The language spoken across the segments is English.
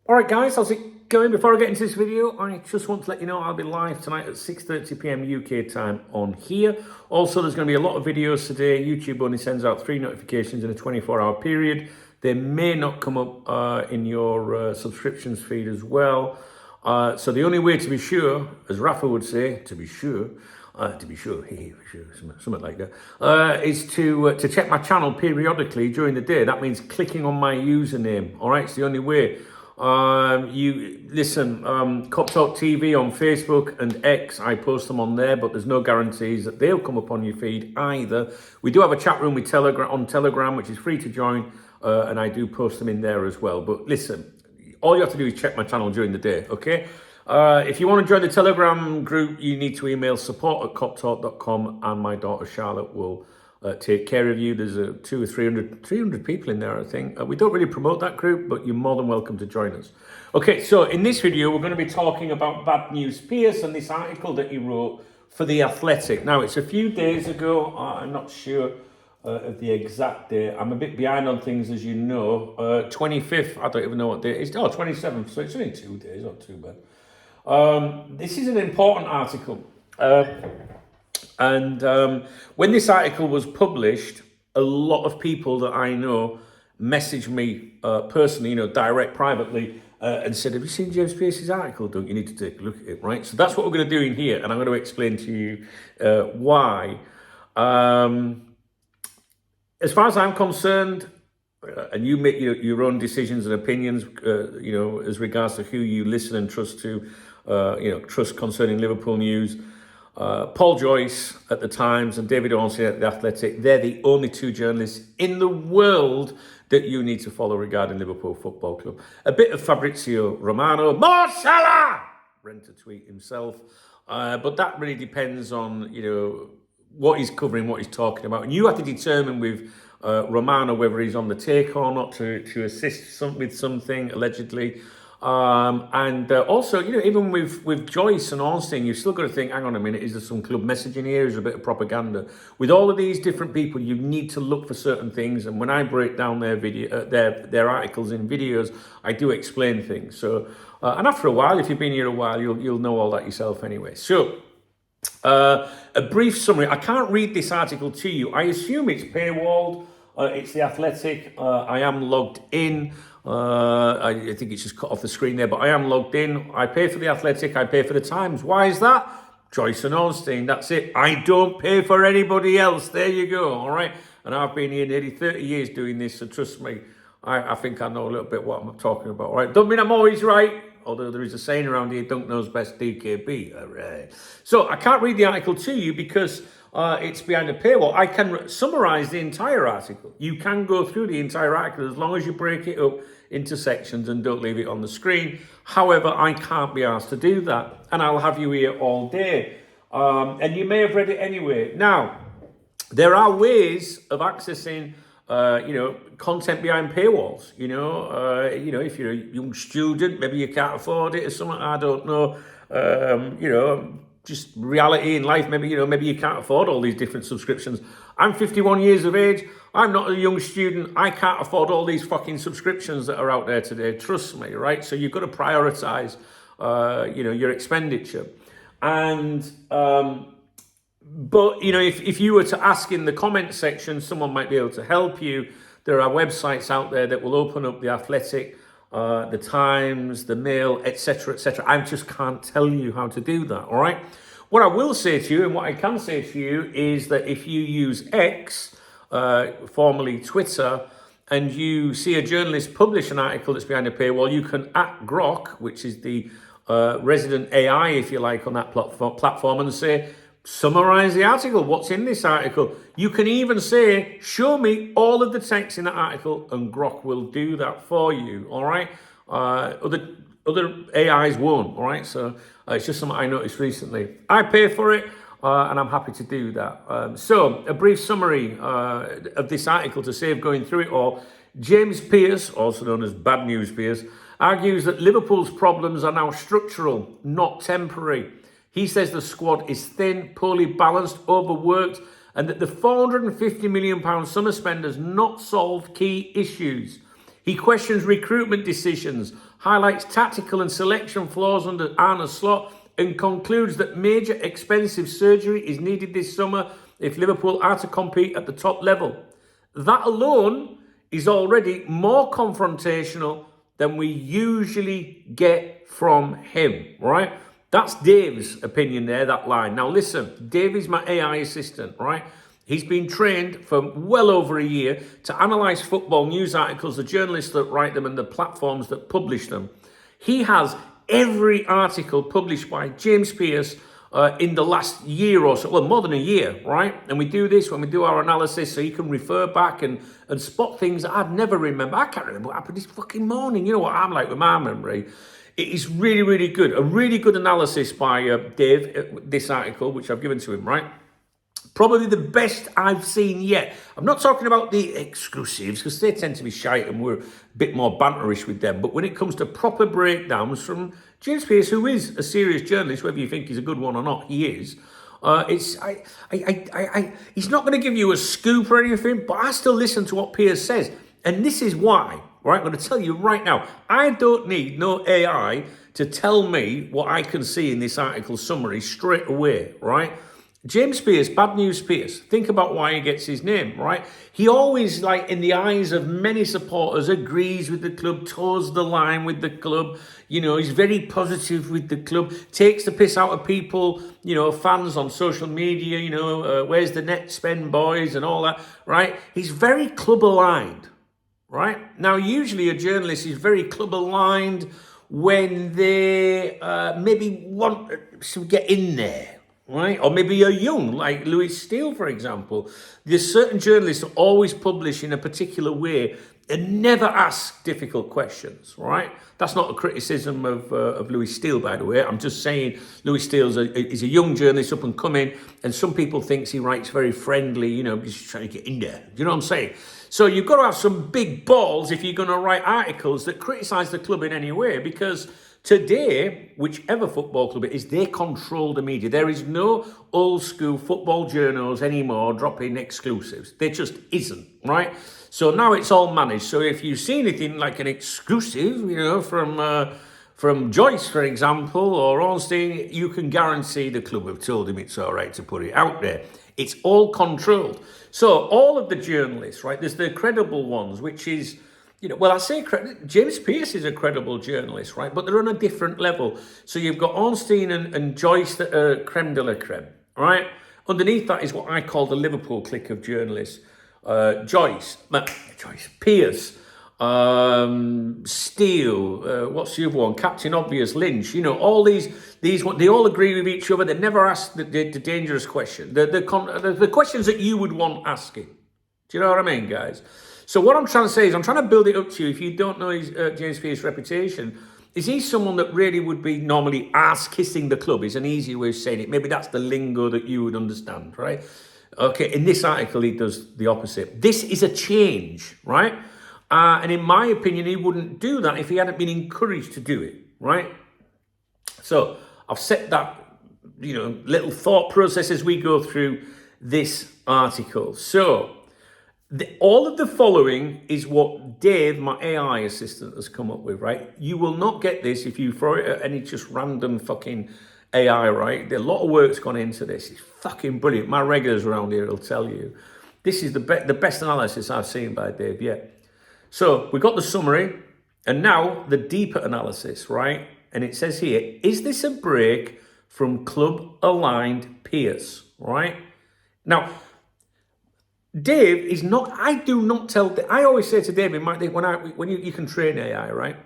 Alright guys, how's it going? Before I get into this video, I just want to let you know I'll be live tonight at 6:30 p.m. UK time on here. Also, there's going to be a lot of videos today. YouTube only sends out 3 notifications in a 24-hour period. They may not come up in your subscriptions feed as well. So the only way to be sure, as Rafa would say, to be sure, something like that, is to check my channel periodically during the day. That means clicking on my username. All right, it's the only way. You listen, Cop Talk TV on Facebook and X, I post them on there, but there's no guarantees that they'll come up on your feed either. We do have a chat room with Telegram, which is free to join, and I do post them in there as well. But listen, all you have to do is check my channel during the day, okay? If you want to join the Telegram group, you need to email support@coptalk.com, and my daughter Charlotte will take care of you. There's 200 or 300 people in there, I think. We don't really promote that group, but you're more than welcome to join us. Okay, so in this video, we're going to be talking about Bad News Pearce and this article that he wrote for The Athletic. Now, it's a few days ago. I'm not sure of the exact date. I'm a bit behind on things, as you know. 25th, I don't even know what date it is. Oh, 27th, so it's only 2 days, not too bad. This is an important article. When this article was published, a lot of people that I know messaged me personally, privately, and said, have you seen James Pearce's article? Don't you need to take a look at it, right? So that's what we're going to do in here, and I'm going to explain to you why. As far as I'm concerned, and you make your own decisions and opinions, as regards to who you listen and trust to, trust concerning Liverpool news. Paul Joyce at the Times and David Ornstein at The Athletic, they're the only 2 journalists in the world that you need to follow regarding Liverpool Football Club. A bit of Fabrizio Romano, more Salah! Rent a tweet himself. But that really depends on, what he's covering, what he's talking about. And you have to determine with Romano whether he's on the take or not to assist with something, allegedly. Also, even with Joyce and Ornstein, you've still got to think, hang on a minute, is there some club messaging here? Is there a bit of propaganda? With all of these different people, you need to look for certain things. And when I break down their articles in videos, I do explain things. So, and after a while, if you've been here a while, you'll know all that yourself anyway. So, a brief summary. I can't read this article to you. I assume it's paywalled. It's The Athletic. I am logged in. I think it's just cut off the screen there, but I am logged in. I pay for The Athletic. I pay for The Times. Why is that? Joyce and Ornstein. That's it. I don't pay for anybody else. There you go. All right. And I've been here nearly 30 years doing this. So trust me, I think I know a little bit what I'm talking about. All right. Don't mean I'm always right. Although there is a saying around here, don't knows best, DKB. All right. So I can't read the article to you because it's behind a paywall. I can summarize the entire article. You can go through the entire article as long as you break it up into sections and don't leave it on the screen. However, I can't be asked to do that, and I'll have you here all day. And you may have read it anyway. Now, there are ways of accessing content behind paywalls. If you're a young student, maybe you can't afford it or something, I don't know. Just reality in life, maybe you can't afford all these different subscriptions. I'm 51 years of age. I'm not a young student. I can't afford all these fucking subscriptions that are out there today. Trust me, right? So you've got to prioritize, your expenditure. And, but, if you were to ask in the comment section, someone might be able to help you. There are websites out there that will open up The Athletic, the Times, the Mail, etc., etc. I just can't tell you how to do that, all right? What I will say to you, and what I can say to you, is that if you use X, formerly Twitter, and you see a journalist publish an article that's behind a paywall, you can @Grok, which is the resident AI, if you like, on that platform, and say, summarize the article. What's in this article? You can even say, show me all of the text in that article, and Grok will do that for you. All right. Other AIs won't. All right. So it's just something I noticed recently. I pay for it, and I'm happy to do that. So a brief summary of this article to save going through it all. James Pearce, also known as Bad News Pearce, argues that Liverpool's problems are now structural, not temporary. He says the squad is thin, poorly balanced, overworked, and that the £450 million summer spend has not solved key issues. He questions recruitment decisions, highlights tactical and selection flaws under Arne Slot, and concludes that major expensive surgery is needed this summer if Liverpool are to compete at the top level. That alone is already more confrontational than we usually get from him, right? That's Dave's opinion there, that line. Now listen, Dave is my AI assistant, right? He's been trained for well over a year to analyse football news articles, the journalists that write them and the platforms that publish them. He has every article published by James Pearce in the last year or so, well, more than a year, right? And we do this when we do our analysis so you can refer back and spot things that I'd never remember. I can't remember what happened this fucking morning. You know what I'm like with my memory. It is really, really good. A really good analysis by Dave, this article, which I've given to him, right? Probably the best I've seen yet. I'm not talking about the exclusives because they tend to be shite and we're a bit more banterish with them. But when it comes to proper breakdowns from James Pearce, who is a serious journalist, whether you think he's a good one or not, he is. He's not going to give you a scoop or anything, but I still listen to what Pearce says. And this is why, right? I'm going to tell you right now, I don't need no AI to tell me what I can see in this article summary straight away, right? James Pearce, Bad News Pearce, think about why he gets his name, right? He always, like, in the eyes of many supporters, agrees with the club, toes the line with the club, you know, he's very positive with the club, takes the piss out of people, you know, fans on social media, you know, where's the net spend, boys, and all that, right? He's very club-aligned, right? Now, usually a journalist is very club-aligned when they maybe want to get in there, right? Or maybe you're young, like Louis Steele, for example. There's certain journalists who always publish in a particular way and never ask difficult questions, right? That's not a criticism of Louis Steele, by the way. I'm just saying Louis Steele is a young journalist, up and coming, and some people think he writes very friendly, you know, just trying to get in there. Do you know what I'm saying? So you've got to have some big balls if you're going to write articles that criticise the club in any way, because today, whichever football club it is, they control the media. There is no old school football journals anymore dropping exclusives. There just isn't, right? So now it's all managed. So if you see anything like an exclusive, you know, from Joyce, for example, or Ornstein, you can guarantee the club have told him it's all right to put it out there. It's all controlled. So all of the journalists, right, there's the credible ones, which is, you know, well, I say James Pearce is a credible journalist, right? But they're on a different level. So you've got Ornstein and Joyce that are creme de la creme, right? Underneath that is what I call the Liverpool clique of journalists. Pearce, Steele, what's the other one? Captain Obvious, Lynch. You know, all these they all agree with each other. They never ask the dangerous question, the questions that you would want asking. Do you know what I mean, guys? So what I'm trying to say is I'm trying to build it up to you. If you don't know his James Pearce's reputation, is he someone that really would be normally ass-kissing the club? Is an easy way of saying it. Maybe that's the lingo that you would understand, right? Okay, in this article, he does the opposite. This is a change, right? And in my opinion, he wouldn't do that if he hadn't been encouraged to do it, right? So I've set that, you know, little thought process as we go through this article. So all of the following is what Dave, my AI assistant, has come up with, right? You will not get this if you throw it at any just random fucking AI, right? A lot of work's gone into this. It's fucking brilliant. My regulars around here will tell you. This is the best analysis I've seen by Dave yet. So we've got the summary and now the deeper analysis, right? And it says here, is this a break from club-aligned Pearce, right? Now, Dave is not, I do not tell, I always say to Dave, when you can train AI, right?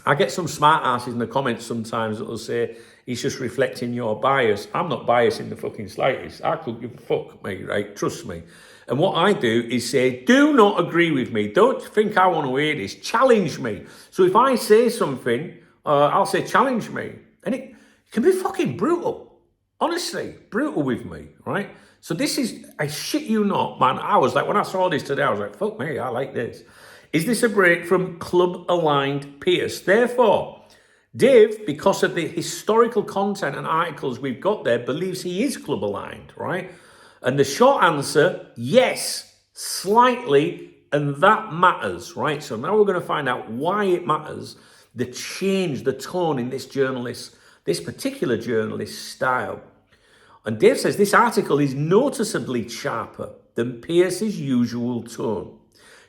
I get some smart asses in the comments sometimes that will say, he's just reflecting your bias. I'm not biased in the fucking slightest. I could give a fuck, mate, right? Trust me. And what I do is say, do not agree with me. Don't think I want to hear this. Challenge me. So if I say something, I'll say, challenge me. And it can be fucking brutal. Honestly, brutal with me, right? So this is, I shit you not, man. I was like, when I saw this today, I was like, fuck me, I like this. Is this a break from club-aligned Pearce? Therefore, Dave, because of the historical content and articles we've got there, believes he is club-aligned, right? And the short answer, yes, slightly, And that matters, right? So now we're going to find out why it matters, the change, the tone in this particular journalist's style. And Dave says this article is noticeably sharper than Pearce's usual tone.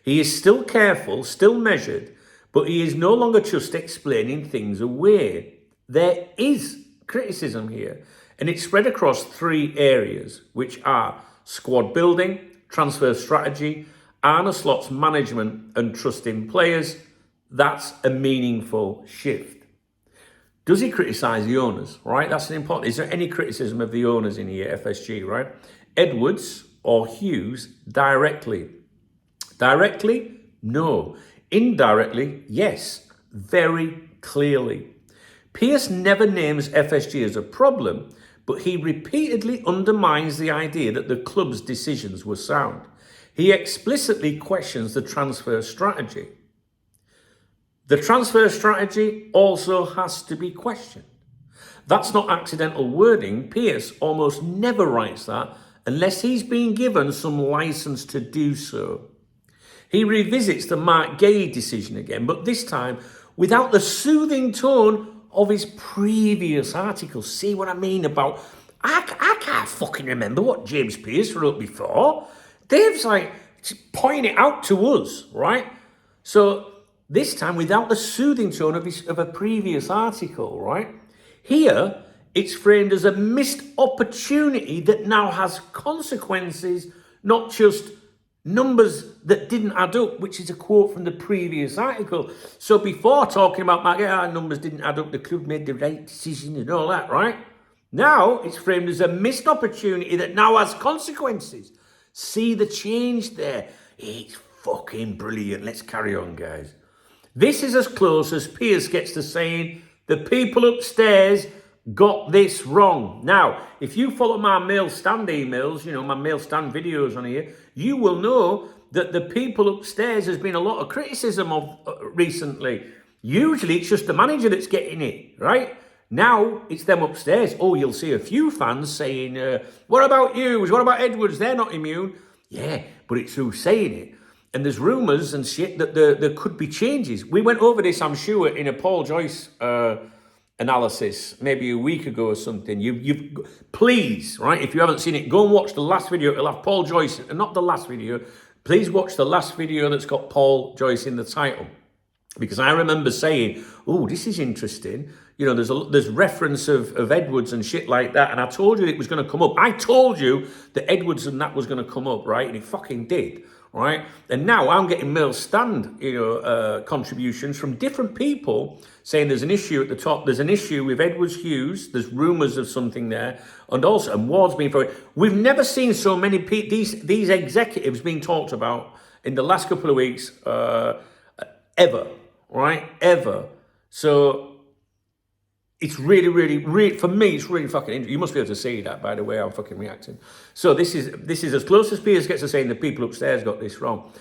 He is still careful, still measured, but he is no longer just explaining things away. There is criticism here, and it's spread across 3 areas, which are squad building, transfer strategy, Arne Slot's management and trust in players. That's a meaningful shift. Does he criticise the owners, right? That's an important. Is there any criticism of the owners in here, FSG, right? Edwards or Hughes directly? Directly? No. Indirectly? Yes. Very clearly. Pearce never names FSG as a problem, but he repeatedly undermines the idea that the club's decisions were sound. He explicitly questions the transfer strategy. The transfer strategy also has to be questioned. That's not accidental wording. Pearce almost never writes that unless he's been given some license to do so. He revisits the Mark Gay decision again, but this time without the soothing tone of his previous articles. See what I mean about... I can't fucking remember what James Pearce wrote before. Dave's like pointing it out to us, right? So this time without the soothing tone of a previous article, right? Here, it's framed as a missed opportunity that now has consequences, not just numbers that didn't add up, which is a quote from the previous article. So before talking about numbers didn't add up, the club made the right decision and all that, right? Now it's framed as a missed opportunity that now has consequences. See the change there? It's fucking brilliant. Let's carry on, guys. This is as close as Pearce gets to saying the people upstairs got this wrong. Now, if you follow my mail stand emails, my mail stand videos on here, you will know that the people upstairs has been a lot of criticism of recently. Usually it's just the manager that's getting it, right? Now it's them upstairs. Oh, you'll see a few fans saying, what about Hughes? What about Edwards? They're not immune. Yeah, but it's who's saying it. And there's rumours and shit that there could be changes. We went over this, I'm sure, in a Paul Joyce analysis maybe a week ago or something. You've please, right, if you haven't seen it, go and watch the last video. It'll have Paul Joyce, and not the last video. Please watch the last video that's got Paul Joyce in the title. Because I remember saying, oh, this is interesting. There's reference of Edwards and shit like that. And I told you it was going to come up. I told you that Edwards and that was going to come up, right? And it fucking did, right? And now I'm getting mail stand, contributions from different people saying there's an issue at the top. There's an issue with Edwards Hughes. There's rumours of something there. And Ward's being for it. We've never seen so many these executives being talked about in the last couple of weeks, ever, right? Ever. So it's really, really, for me, it's really fucking interesting. You must be able to see that, by the way, I'm fucking reacting. So this is as close as Pearce gets to saying the people upstairs got this wrong.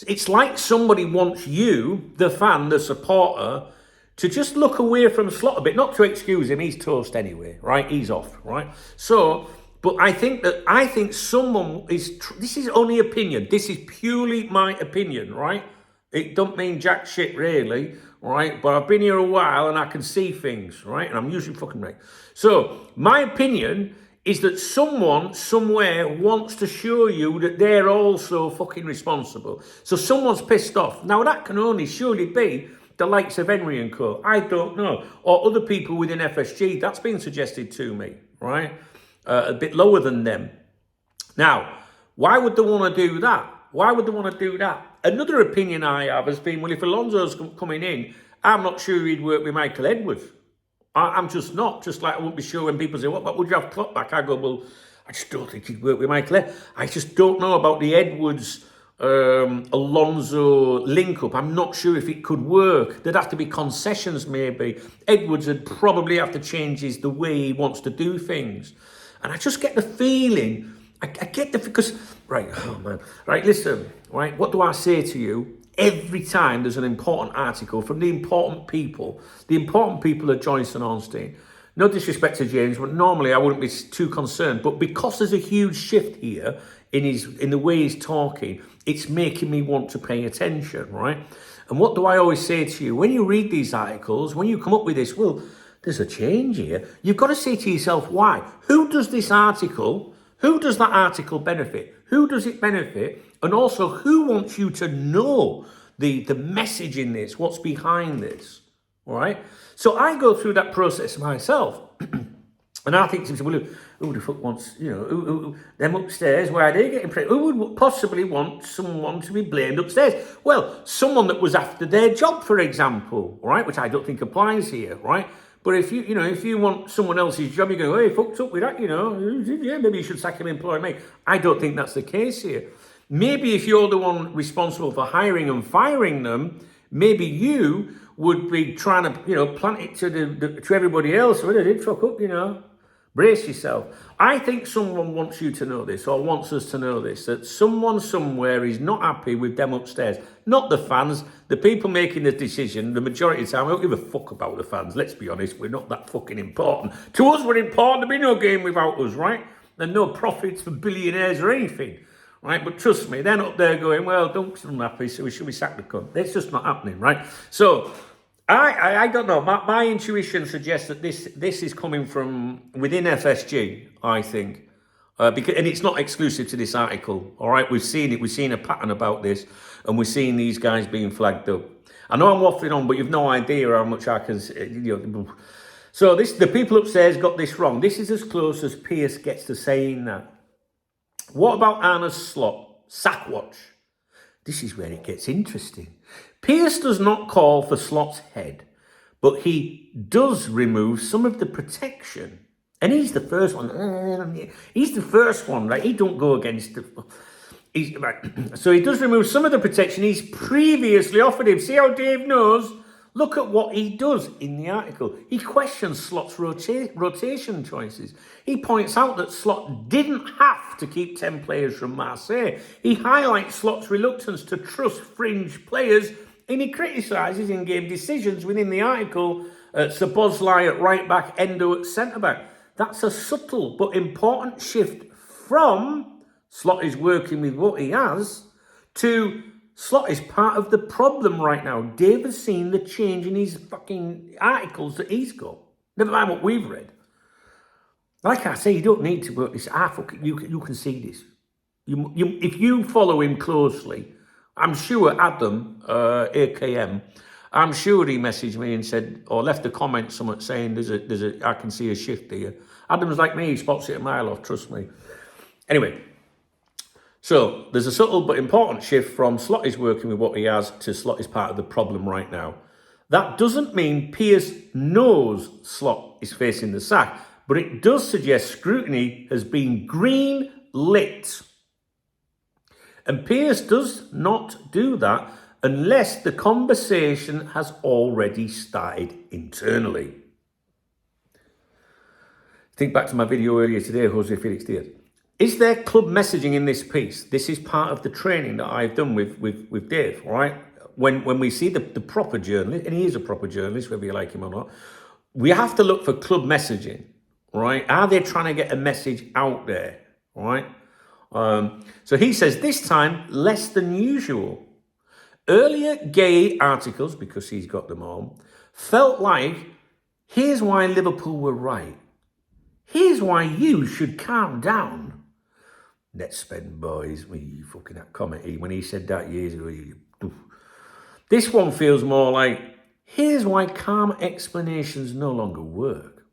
It's like somebody wants you, the fan, the supporter, to just look away from Slot a bit, not to excuse him, he's toast anyway, right? He's off, right? So, but I think someone is, this is only opinion. This is purely my opinion, right? It don't mean jack shit, really, right? But I've been here a while and I can see things, right? And I'm usually fucking right. So my opinion is that someone somewhere wants to show you that they're also fucking responsible. So someone's pissed off. Now that can only surely be the likes of Henry and Co. I don't know. Or other people within FSG. That's been suggested to me, right? A bit lower than them. Now, why would they want to do that? Why would they want to do that? Another opinion I have has been, well, if Alonso's coming in, I'm not sure he'd work with Michael Edwards. I'm just not. Just like I won't be sure when people say, what would you have Klopp back? I go, well, I just don't think he'd work with Michael Edwards. I just don't know about the Edwards Alonso link-up. I'm not sure if it could work. There'd have to be concessions, maybe. Edwards would probably have to change the way he wants to do things. And I just get the feeling... I get because, right, oh man, right, listen, right, what do I say to you? Every time there's an important article from the important people are Joyce and Ornstein. No disrespect to James, but normally I wouldn't be too concerned. But because there's a huge shift here in the way he's talking, it's making me want to pay attention, right? And what do I always say to you? When you read these articles, when you come up with this, well, there's a change here. You've got to say to yourself, why? Who does that article benefit? Who does it benefit? And also, who wants you to know the message in this, what's behind this, all right? So I go through that process myself. And I think to myself, well, who the fuck wants, them upstairs, why are they getting pregnant? Who would possibly want someone to be blamed upstairs? Well, someone that was after their job, for example, all right, which I don't think applies here, right? But if you want someone else's job, you go, hey, fucked up with that, yeah, maybe you should sack him and employ me. I don't think that's the case here. Maybe if you're the one responsible for hiring and firing them, maybe you would be trying to, plant it to everybody else. Well, they did fuck up, Brace yourself. I think someone wants you to know this, or wants us to know this, that someone somewhere is not happy with them upstairs. Not the fans, the people making the decision, the majority of the time, we don't give a fuck about the fans, let's be honest, we're not that fucking important. To us, we're important, there'll be no game without us, right? And no profits for billionaires or anything, right? But trust me, they're not there going, well, Dunk's unhappy, so we should be sacked the cunt. It's just not happening, right? So, I don't know. My intuition suggests that this is coming from within FSG, I think. And it's not exclusive to this article, all right? We've seen it. We've seen a pattern about this, and we're seeing these guys being flagged up. I know I'm waffling on, but you've no idea how much I can... So the people upstairs got this wrong. This is as close as Pearce gets to saying that. What about Anna's slot? Sackwatch. This is where it gets interesting. Pearce does not call for Slot's head, but he does remove some of the protection. And he's the first one. He's the first one, right? He don't go against right. So he does remove some of the protection he's previously offered him. See how Dave knows? Look at what he does in the article. He questions Slot's rotation choices. He points out that Slot didn't have to keep 10 players from Marseille. He highlights Slot's reluctance to trust fringe players, and he criticises in-game decisions within the article. Sabozlai at right-back, Endo at centre-back. That's a subtle but important shift from Slot is working with what he has to Slot is part of the problem right now. Dave has seen the change in his fucking articles that he's got. Never mind what we've read. Like I say, you don't need to work this. You can see this. If you follow him closely, I'm sure Adam, AKM, I'm sure he messaged me and said, or left a comment somewhere saying, I can see a shift here. Adam's like me, he spots it a mile off, trust me. Anyway, so there's a subtle but important shift from Slot is working with what he has to Slot is part of the problem right now. That doesn't mean Pearce knows Slot is facing the sack, but it does suggest scrutiny has been green lit. And Pearce does not do that unless the conversation has already started internally. Think back to my video earlier today, Jose Felix Diaz. Is there club messaging in this piece? This is part of the training that I've done with Dave, all right? When we see the proper journalist, and he is a proper journalist, whether you like him or not, we have to look for club messaging, right? Are they trying to get a message out there, all right? So he says, this time, less than usual. Earlier gay articles, because he's got them all, felt like, here's why Liverpool were right. Here's why you should calm down. Let's spend boys, you fucking that comedy, when he said that years ago. This one feels more like, here's why calm explanations no longer work.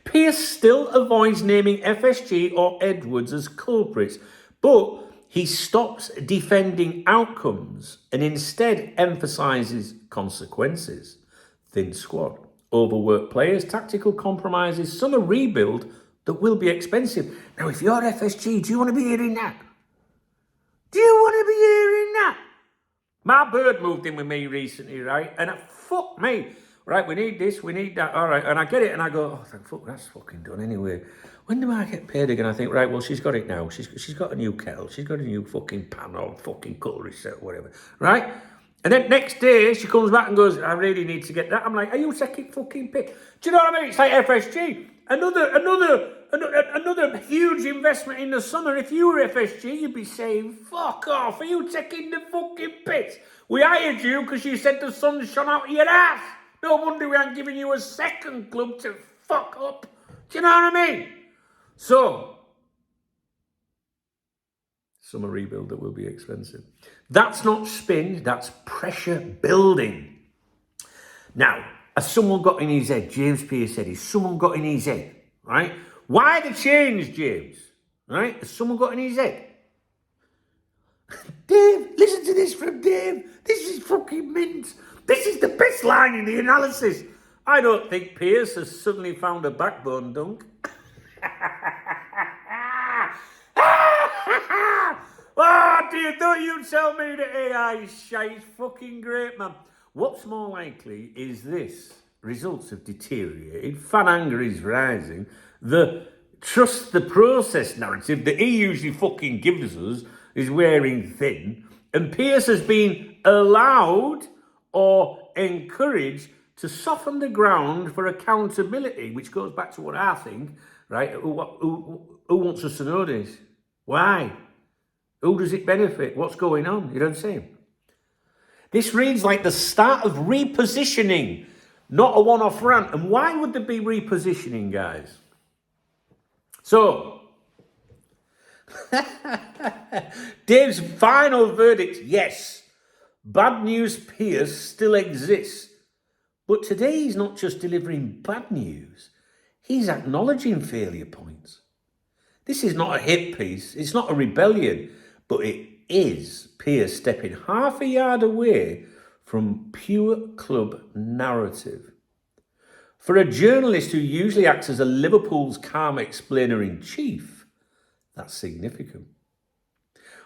Pearce still avoids naming FSG or Edwards as culprits, but he stops defending outcomes and instead emphasises consequences. Thin squad, overworked players, tactical compromises, summer rebuild that will be expensive. Now, if you're FSG, do you want to be hearing that? Do you want to be hearing that? My bird moved in with me recently, right? And fuck me. Right, we need this, we need that. All right, and I get it, and I go, oh, thank fuck, that's fucking done anyway. When do I get paid again? I think, right, well, she's got it now. She's got a new kettle. She's got a new fucking pan or fucking cutlery set, whatever. Right? And then next day, she comes back and goes, I really need to get that. I'm like, are you taking fucking piss? Do you know what I mean? It's like FSG. Another huge investment in the summer. If you were FSG, you'd be saying, fuck off. Are you taking the fucking piss? We hired you because you said the sun shone out of your ass. No wonder we aren't giving you a second club to fuck up. Do you know what I mean? So, summer rebuild that will be expensive. That's not spin, that's pressure building. Now, has someone got in his head? James Pearce said, has someone got in his head? Right? Why the change, James? Right? Has someone got in his head? Dave, listen to this from Dave. This is fucking mint. This is the best line in the analysis. I don't think Pearce has suddenly found a backbone, Dunk. Oh, dear, don't you tell me that AI is shite. It's fucking great, man. What's more likely is this. Results have deteriorated. Fan anger is rising. The trust the process narrative that he usually fucking gives us is wearing thin. And Pearce has been allowed or encouraged to soften the ground for accountability, which goes back to what I think, right? Who wants us to know this? Why? Who does it benefit? What's going on? You don't see. This reads like the start of repositioning, not a one-off rant. And why would there be repositioning, guys? So, Dave's final verdict, yes, bad news Pearce still exists. But today he's not just delivering bad news, he's acknowledging failure points. This is not a hit piece, it's not a rebellion, but it is Pearce stepping half a yard away from pure club narrative. For a journalist who usually acts as a Liverpool's calm explainer-in-chief, that's significant.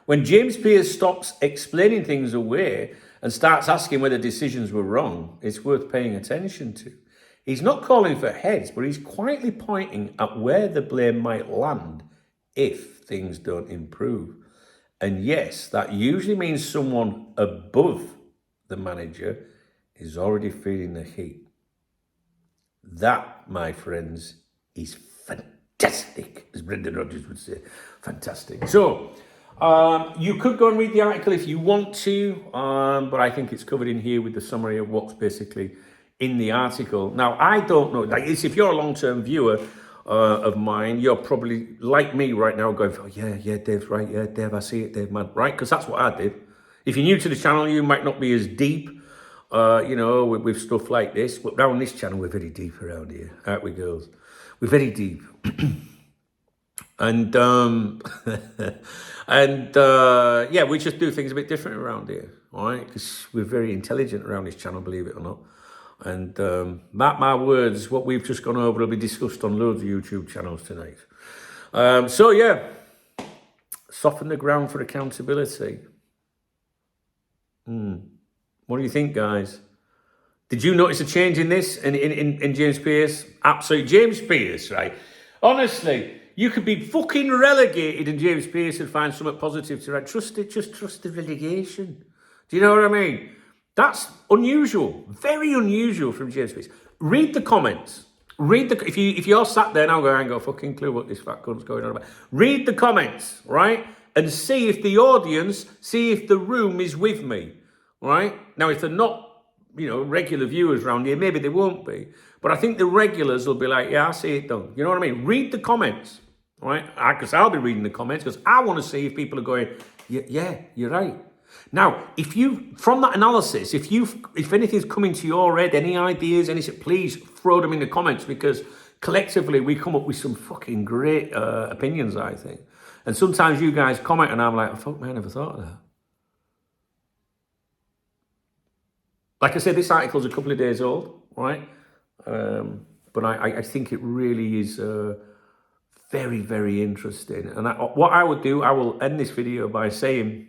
When James Pearce stops explaining things away and starts asking whether decisions were wrong, it's worth paying attention to. He's not calling for heads, but he's quietly pointing at where the blame might land if things don't improve. And yes, that usually means someone above the manager is already feeling the heat. That, my friends, is fantastic, as Brendan Rodgers would say. Fantastic. So, you could go and read the article if you want to, but I think it's covered in here with the summary of what's basically in the article. Now, I don't know, like, if you're a long-term viewer of mine, you're probably like me right now going, oh, yeah, Dave's right, yeah, Dave, I see it, Dave, man, right? Because that's what I did. If you're new to the channel, you might not be as deep, with stuff like this, but around this channel, we're very deep around here, aren't we, girls? We're very deep. And, yeah, we just do things a bit different around here, all right? Because we're very intelligent around this channel, believe it or not. And mark my words, what we've just gone over will be discussed on loads of YouTube channels tonight. So, yeah, soften the ground for accountability. What do you think, guys? Did you notice a change in this, in James Pearce? Absolutely. James Pearce, right? Honestly, you could be fucking relegated and James Pearce would find something positive to write. Trust it, just trust the relegation. Do you know what I mean? That's unusual, very unusual from James Pearce. Read the comments. If you're sat there now going, I ain't got a fucking clue what this fat cunt's going on about. Read the comments, right? And see if the audience, see if the room is with me, right? Now, if they're not, regular viewers around here, maybe they won't be. But I think the regulars will be like, yeah, I see it done. You know what I mean? Read the comments, right? Because I'll be reading the comments because I want to see if people are going, yeah, you're right. Now, from that analysis, if anything's coming to your head, any ideas, anything, please throw them in the comments because collectively we come up with some fucking great opinions, I think. And sometimes you guys comment and I'm like, oh, fuck, man, I never thought of that. Like I said, this article's a couple of days old, right? But I think it really is very, very interesting. And what I would do, I will end this video by saying,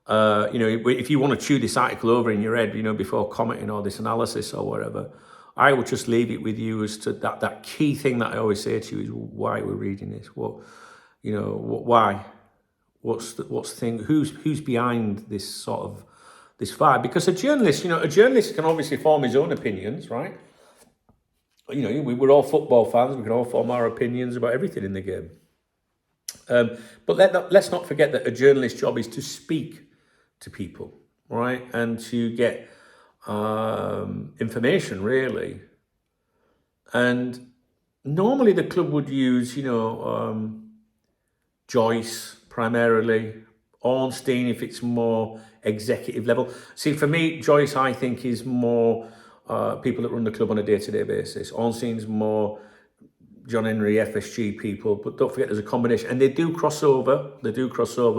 if you want to chew this article over in your head, before commenting or this analysis or whatever, I would just leave it with you as to that key thing that I always say to you is why we're reading this. Why? What's the thing? Who's behind this sort of this far, because a journalist can obviously form his own opinions, right? We're all football fans. We can all form our opinions about everything in the game. But let's not forget that a journalist's job is to speak to people, right? And to get information, really. And normally the club would use, Joyce primarily, Ornstein if it's more executive level. See, for me, Joyce, I think, is more people that run the club on a day-to-day basis. Ornstein's more John Henry, FSG people, but don't forget there's a combination, and they do cross over.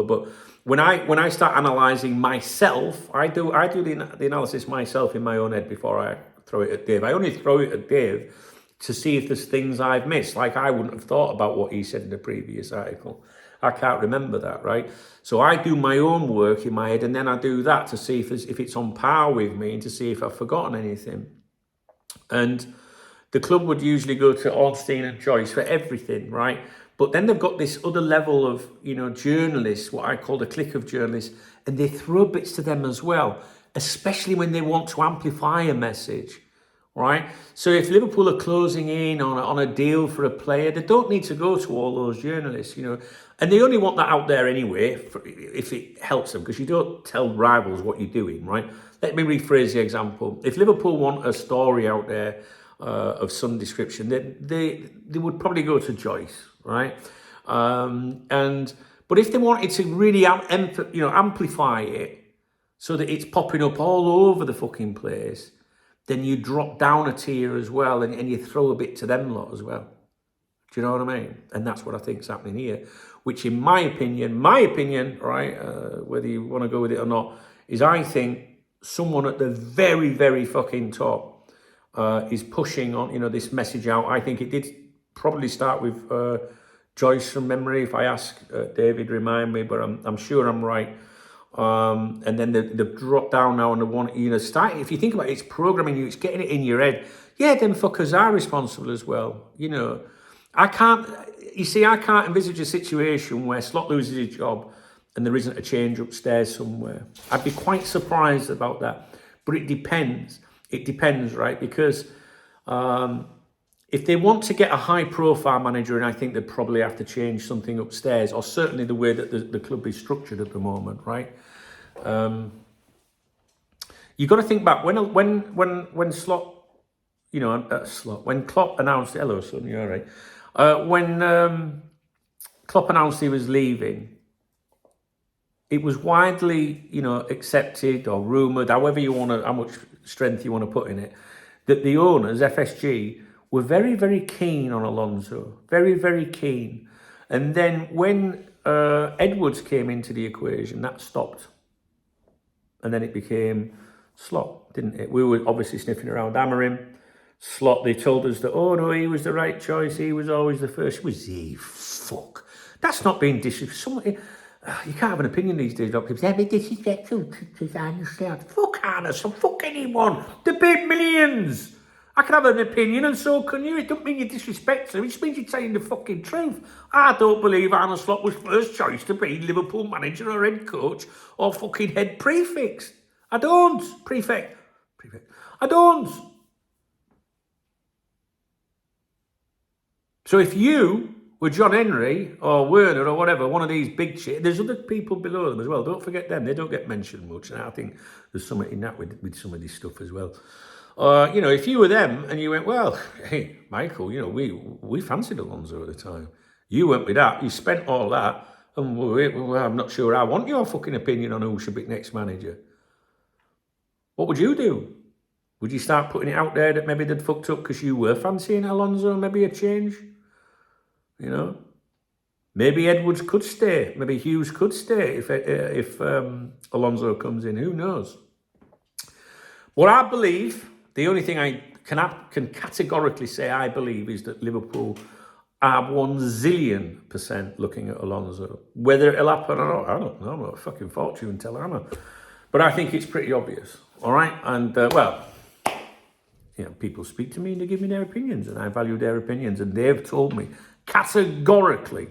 But when I start analysing myself, I do the analysis myself in my own head before I throw it at Dave. I only throw it at Dave to see if there's things I've missed. Like, I wouldn't have thought about what he said in the previous article. I can't remember that, right? So I do my own work in my head, and then I do that to see if it's on par with me and to see if I've forgotten anything. And the club would usually go to Ornstein and Joyce for everything, right? But then they've got this other level of, journalists, what I call the clique of journalists, and they throw bits to them as well, especially when they want to amplify a message, right? So if Liverpool are closing in on a deal for a player, they don't need to go to all those journalists, and they only want that out there anyway, if it helps them, because you don't tell rivals what you're doing, right? Let me rephrase the example. If Liverpool want a story out there of some description, they would probably go to Joyce, right? But if they wanted to really amplify it so that it's popping up all over the fucking place, then you drop down a tier as well, and you throw a bit to them lot as well. Do you know what I mean? And that's what I think is happening here, which in my opinion, right, whether you want to go with it or not, is I think someone at the very, very fucking top is pushing on, this message out. I think it did probably start with Joyce from memory. If I ask David, remind me, but I'm sure I'm right. And then they've dropped down now and they want, start. If you think about it, it's programming you, it's getting it in your head. Yeah, them fuckers are responsible as well. I can't envisage a situation where Slot loses his job and there isn't a change upstairs somewhere. I'd be quite surprised about that, but it depends. It depends, right? Because if they want to get a high-profile manager, and I think they probably have to change something upstairs, or certainly the way that the club is structured at the moment, right? You've got to think back when Slot, when Klopp announced, hello son, you're all right. When Klopp announced he was leaving, it was widely, accepted or rumoured, how much strength you want to put in it, that the owners, FSG, were very, very keen on Alonso. Very, very keen. And then when Edwards came into the equation, that stopped. And then it became Slot, didn't it? We were obviously sniffing around Amorim. Slot, they told us that, oh no, he was the right choice. He was always the first. Was he? Fuck. That's not being disrespectful. You can't have an opinion these days, doctor. Yeah, but disrespectful to understand. Fuck Anderson, fuck anyone. They paid millions. I can have an opinion and so can you. It don't mean you disrespect him. It just means you're telling the fucking truth. I don't believe Arne Slot was first choice to be Liverpool manager or head coach or fucking head prefect. I don't. Prefect. I don't. So if you were John Henry or Werner or whatever, one of these big shit, there's other people below them as well. Don't forget them. They don't get mentioned much. And I think there's something in that with some of this stuff as well. If you were them and you went, well, hey, Michael, we fancied Alonso at the time. You went with that. You spent all that. And I'm not sure I want your fucking opinion on who should be next manager. What would you do? Would you start putting it out there that maybe they'd fucked up because you were fancying Alonso, maybe a change? Maybe Edwards could stay. Maybe Hughes could stay if Alonso comes in. Who knows? What I believe, the only thing I can categorically say I believe is that Liverpool are 1 zillion% looking at Alonso. Whether it'll happen or not, I don't know. I'm not a fucking fortune teller, am I? But I think it's pretty obvious. All right? And, people speak to me and they give me their opinions, and I value their opinions. And they've told me categorically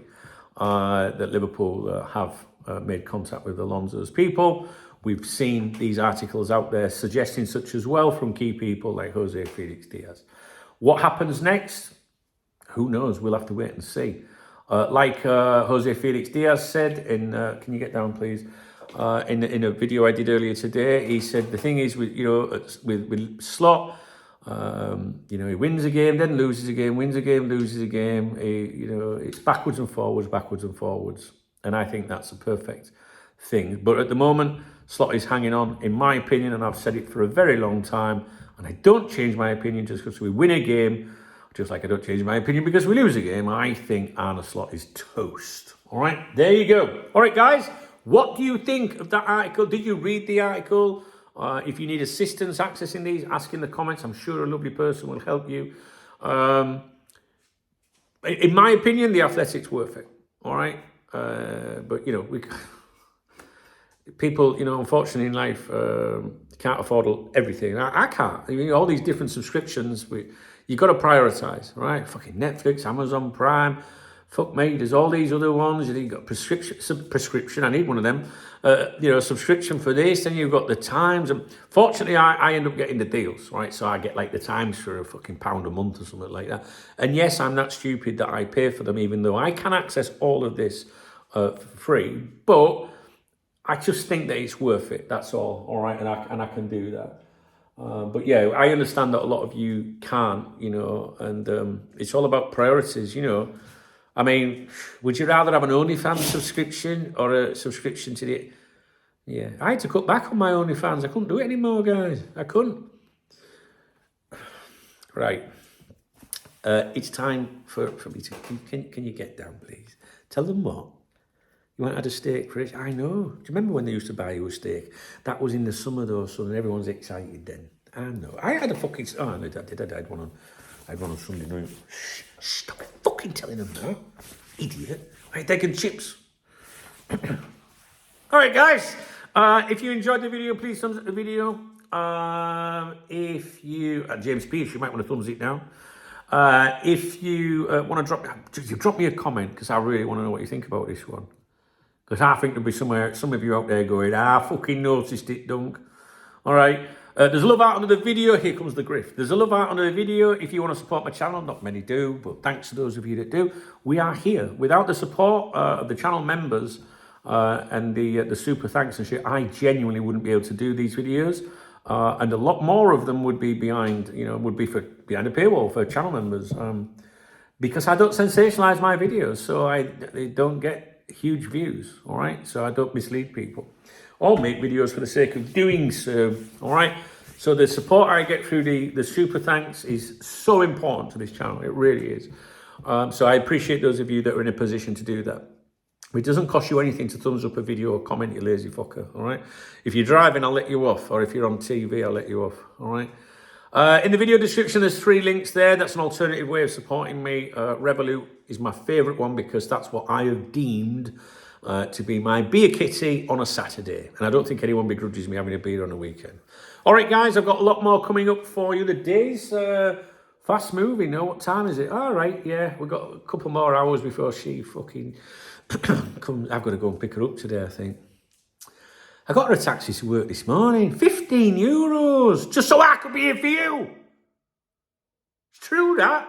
that Liverpool have made contact with Alonso's people. we've seen these articles out there suggesting such as well from key people like Jose Felix Diaz. What happens next? Who knows? We'll have to wait and see. Like Jose Felix Diaz said in, can you get down, please? In a video I did earlier today, he said the thing is with with Slot, he wins a game, then loses a game, wins a game, loses a game. It's backwards and forwards, and I think that's a perfect thing. But at the moment, Slot is hanging on, in my opinion, and I've said it for a very long time, and I don't change my opinion just because we win a game, just like I don't change my opinion because we lose a game. I think Arne Slot is toast. All right, there you go. All right, guys, what do you think of that article? Did you read the article? If you need assistance accessing these, ask in the comments. I'm sure a lovely person will help you. In my opinion, the Athletic's worth it. All right, but people, unfortunately in life, can't afford everything. I can't. All these different subscriptions, you've got to prioritize, right? Fucking Netflix, Amazon Prime, fuck me, there's all these other ones. You've got prescription, I need one of them. Subscription for this, then you've got the Times. And fortunately, I end up getting the deals, right? So I get like the Times for a fucking £1 a month or something like that. And yes, I'm not stupid that I pay for them, even though I can access all of this for free. But I just think that it's worth it. That's all right, and I can do that. But yeah, I understand that a lot of you can't, and it's all about priorities, I mean, would you rather have an OnlyFans subscription or a subscription to the... Yeah, I had to cut back on my OnlyFans. I couldn't do it anymore, guys. I couldn't. Right. It's time for me to... Can you get down, please? Tell them what? You want to add a steak for it? I know. Do you remember when they used to buy you a steak? That was in the summer, though, so everyone's excited then. I know. I had a fucking... Oh, I did. I had one on Sunday night. Shh, stop fucking telling them now. Idiot. Right, taking chips. All right, guys. If you enjoyed the video, please thumbs up the video. If you... James Pearce, you might want to thumbs it down. If you want to drop me a comment, because I really want to know what you think about this one. Because I think there'll be some of you out there going, fucking noticed it, Dunk. All right. There's a love out under the video. Here comes the grift. There's a love out under the video. If you want to support my channel, not many do, but thanks to those of you that do. We are here. Without the support of the channel members and the super thanks and shit, I genuinely wouldn't be able to do these videos. And a lot more of them would be behind a paywall for channel members. Because I don't sensationalize my videos, so they don't get huge views, all right? So I don't mislead people. Or make videos for the sake of doing so, all right? So the support I get through the super thanks is so important to this channel. It really is. So I appreciate those of you that are in a position to do that. It doesn't cost you anything to thumbs up a video or comment, you lazy fucker, all right? If you're driving, I'll let you off. Or if you're on TV, I'll let you off, all right? In the video description, there's 3 links there. That's an alternative way of supporting me. Revolut is my favourite one because that's what I have deemed to be my beer kitty on a Saturday. And I don't think anyone begrudges me having a beer on a weekend. All right, guys, I've got a lot more coming up for you. The day's fast moving. Now, what time is it? All right, yeah, we've got a couple more hours before she fucking comes. I've got to go and pick her up today, I think. I got her a taxi to work this morning. €15, just so I could be here for you. It's true, that.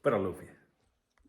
But I love you.